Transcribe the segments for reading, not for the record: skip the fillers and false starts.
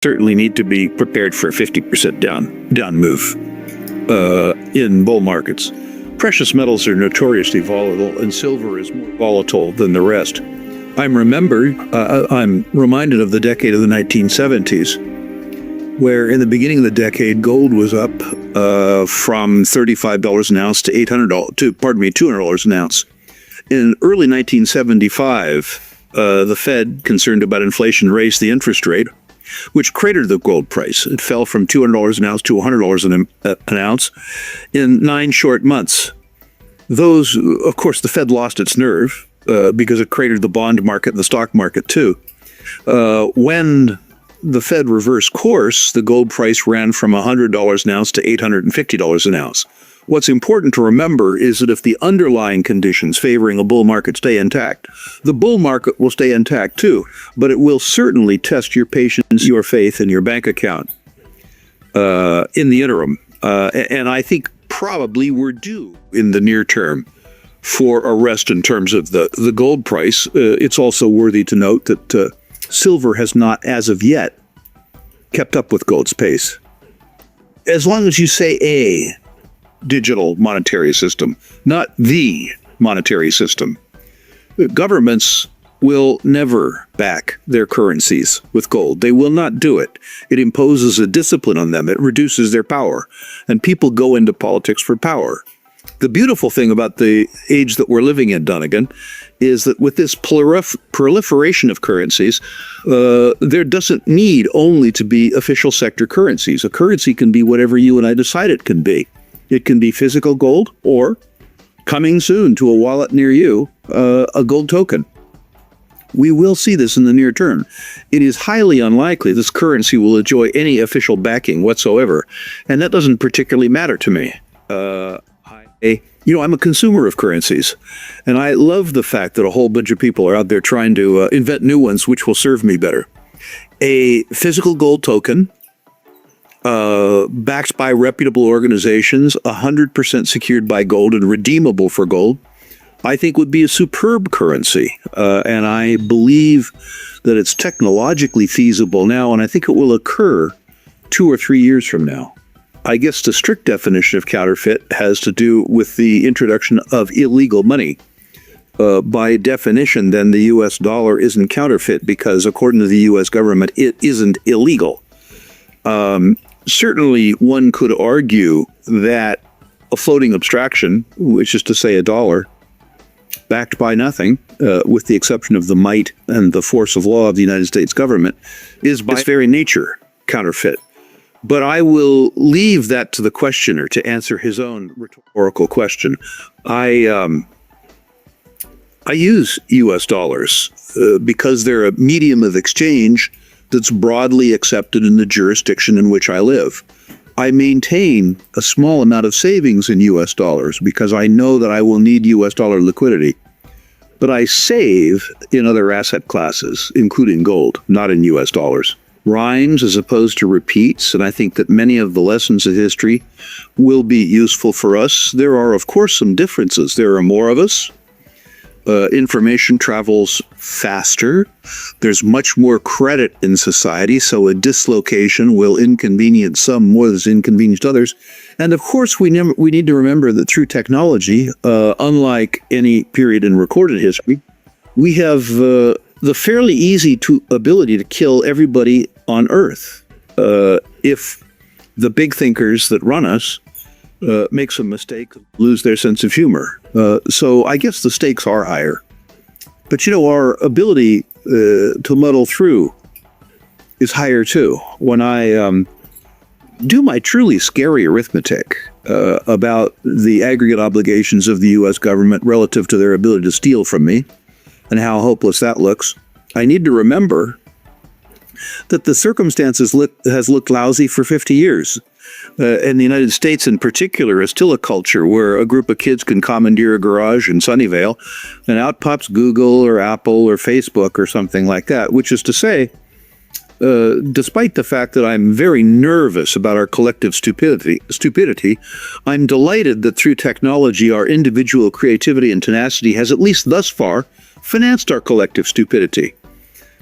certainly need to be prepared for a 50% down move in bull markets. Precious metals are notoriously volatile, and silver is more volatile than the rest. I'm reminded of the decade of the 1970s, where in the beginning of the decade, gold was up from $35 an ounce to $200 an ounce. In early 1975, the Fed, concerned about inflation, raised the interest rate, which cratered the gold price. It fell from $200 an ounce to $100 an ounce in 9 short months. Of course, the Fed lost its nerve because it cratered the bond market and the stock market too. When the Fed reversed course, the gold price ran from $100 an ounce to $850 an ounce. What's important to remember is that if the underlying conditions favoring a bull market stay intact, the bull market will stay intact too, but it will certainly test your patience, your faith, and your bank account in the interim. And I think probably we're due in the near term for a rest in terms of the gold price. It's also worthy to note that silver has not, as of yet, kept up with gold's pace. As long as you say a digital monetary system, not the monetary system, governments will never back their currencies with gold. They will not do it. It imposes a discipline on them. It reduces their power. And people go into politics for power. The beautiful thing about the age that we're living in, Dunnigan, is that with this proliferation of currencies, there doesn't need only to be official sector currencies. A currency can be whatever you and I decide it can be. It can be physical gold, or coming soon to a wallet near you, a gold token. We will see this in the near term. It is highly unlikely this currency will enjoy any official backing whatsoever, and that doesn't particularly matter to me. I'm a consumer of currencies, and I love the fact that a whole bunch of people are out there trying to invent new ones which will serve me better. A physical gold token, backed by reputable organizations, 100% secured by gold and redeemable for gold, I think would be a superb currency. And I believe that it's technologically feasible now, and I think it will occur 2 or 3 years from now. I guess the strict definition of counterfeit has to do with the introduction of illegal money. By definition, then, the U.S. dollar isn't counterfeit because, according to the U.S. government, it isn't illegal. Certainly, one could argue that a floating abstraction, which is to say a dollar, backed by nothing, with the exception of the might and the force of law of the United States government, is by its very nature counterfeit. But I will leave that to the questioner to answer his own rhetorical question. I use U.S. dollars because they're a medium of exchange that's broadly accepted in the jurisdiction in which I live. I maintain a small amount of savings in U.S. dollars because I know that I will need U.S. dollar liquidity. But I save in other asset classes, including gold, not in U.S. dollars. Rhymes as opposed to repeats, and I think that many of the lessons of history will be useful for us. There are, of course, some differences. There are more of us. Information travels faster. There's much more credit in society, so a dislocation will inconvenience some more than it's inconvenienced others. And of course, we need to remember that through technology, unlike any period in recorded history, we have the fairly easy ability to kill everybody on Earth if the big thinkers that run us make some mistake, lose their sense of humor. So I guess the stakes are higher. But our ability to muddle through is higher too. When I do my truly scary arithmetic about the aggregate obligations of the U.S. government relative to their ability to steal from me, and how hopeless that looks, I need to remember that the circumstances has looked lousy for 50 years. And the United States in particular is still a culture where a group of kids can commandeer a garage in Sunnyvale, and out pops Google or Apple or Facebook or something like that, which is to say, despite the fact that I'm very nervous about our collective stupidity, I'm delighted that through technology, our individual creativity and tenacity has, at least thus far, financed our collective stupidity.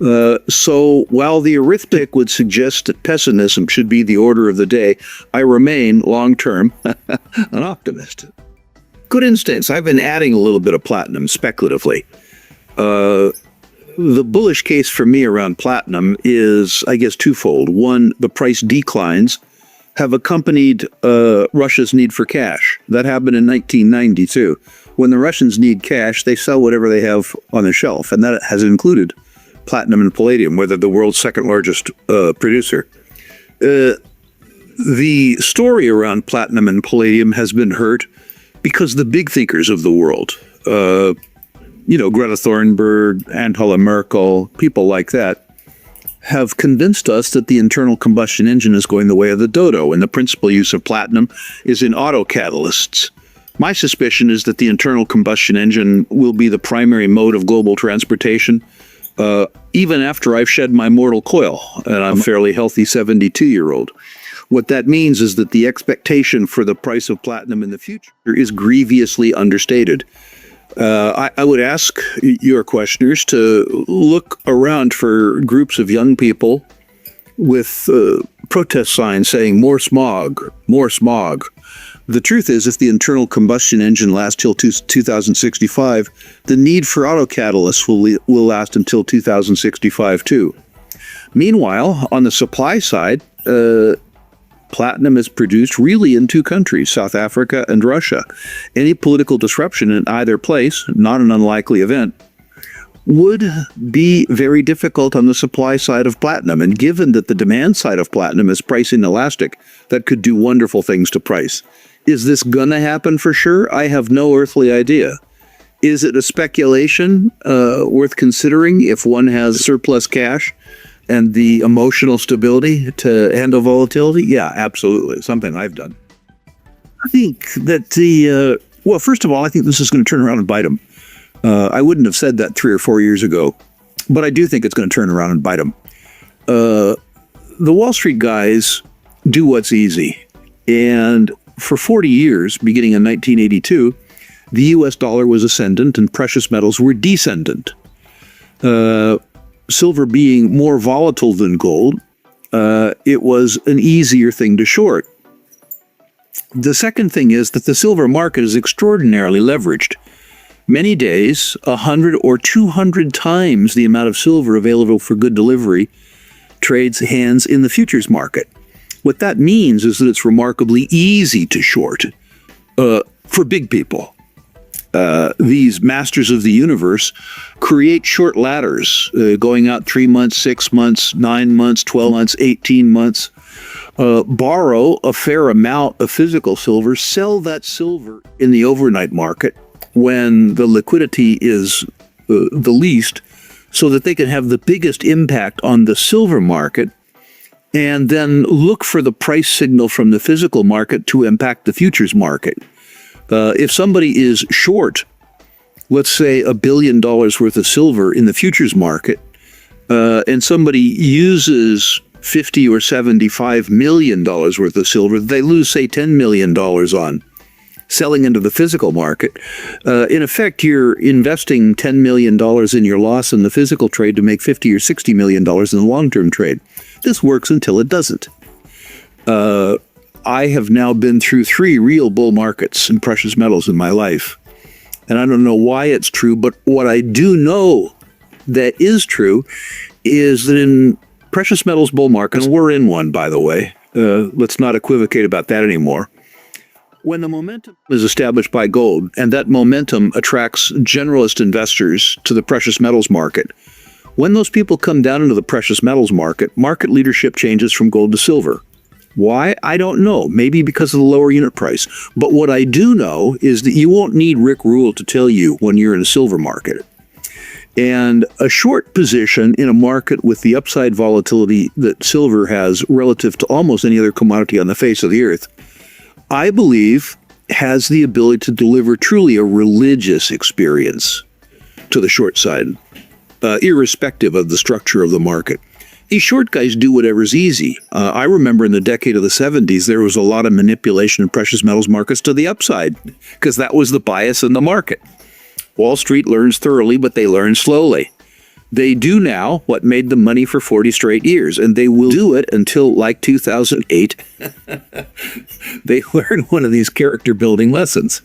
So while the arithmetic would suggest that pessimism should be the order of the day, I remain long-term an optimist. Good instance. I've been adding a little bit of platinum speculatively. The bullish case for me around platinum is, I guess, twofold. One, the price declines have accompanied Russia's need for cash. That happened in 1992. When the Russians need cash, they sell whatever they have on the shelf, and that has included platinum and palladium, whether the world's second largest producer. The story around platinum and palladium has been hurt because the big thinkers of the world, Greta Thunberg, Angela Merkel, people like that, have convinced us that the internal combustion engine is going the way of the dodo, and the principal use of platinum is in auto catalysts. My suspicion is that the internal combustion engine will be the primary mode of global transportation, even after I've shed my mortal coil, and I'm a fairly healthy 72-year-old. What that means is that the expectation for the price of platinum in the future is grievously understated. I would ask your questioners to look around for groups of young people with protest signs saying more smog, more smog. The truth is, if the internal combustion engine lasts till 2065, the need for auto catalysts will last until 2065 too. Meanwhile, on the supply side, platinum is produced really in two countries, South Africa and Russia. Any political disruption in either place, not an unlikely event, would be very difficult on the supply side of platinum. And given that the demand side of platinum is price inelastic, that could do wonderful things to price. Is this gonna happen for sure? I have no earthly idea. Is it a speculation worth considering if one has surplus cash and the emotional stability to handle volatility? Yeah, absolutely. Something I've done. I think that well, first of all, I think this is going to turn around and bite them. I wouldn't have said that 3 or 4 years ago, but I do think it's going to turn around and bite them. The Wall Street guys do what's easy. And for 40 years, beginning in 1982, the US dollar was ascendant and precious metals were descendant. Silver being more volatile than gold, it was an easier thing to short. The second thing is that the silver market is extraordinarily leveraged. Many days, 100 or 200 times the amount of silver available for good delivery trades hands in the futures market. What that means is that it's remarkably easy to short for big people. These masters of the universe create short ladders going out 3 months, 6 months, 9 months, 12 months, 18 months, borrow a fair amount of physical silver, sell that silver in the overnight market when the liquidity is the least, so that they can have the biggest impact on the silver market, and then look for the price signal from the physical market to impact the futures market. If somebody is short, let's say $1 billion worth of silver in the futures market, and somebody uses $50 or $75 million worth of silver, they lose, say, $10 million on selling into the physical market. In effect, you're investing $10 million in your loss in the physical trade to make $50 or $60 million in the long-term trade. This works until it doesn't. I have now been through 3 real bull markets in precious metals in my life. And I don't know why it's true, but what I do know that is true is that in precious metals bull markets, and we're in one, by the way, let's not equivocate about that anymore. When the momentum is established by gold, and that momentum attracts generalist investors to the precious metals market, when those people come down into the precious metals market, market leadership changes from gold to silver. Why? I don't know. Maybe because of the lower unit price. But what I do know is that you won't need Rick Rule to tell you when you're in a silver market. And a short position in a market with the upside volatility that silver has relative to almost any other commodity on the face of the earth, I believe has the ability to deliver truly a religious experience to the short side, irrespective of the structure of the market. These short guys do whatever's easy. I remember in the decade of the 70s, there was a lot of manipulation in precious metals markets to the upside, because that was the bias in the market. Wall Street learns thoroughly, but they learn slowly. They do now what made them money for 40 straight years, and they will do it until like 2008. They learn one of these character building lessons.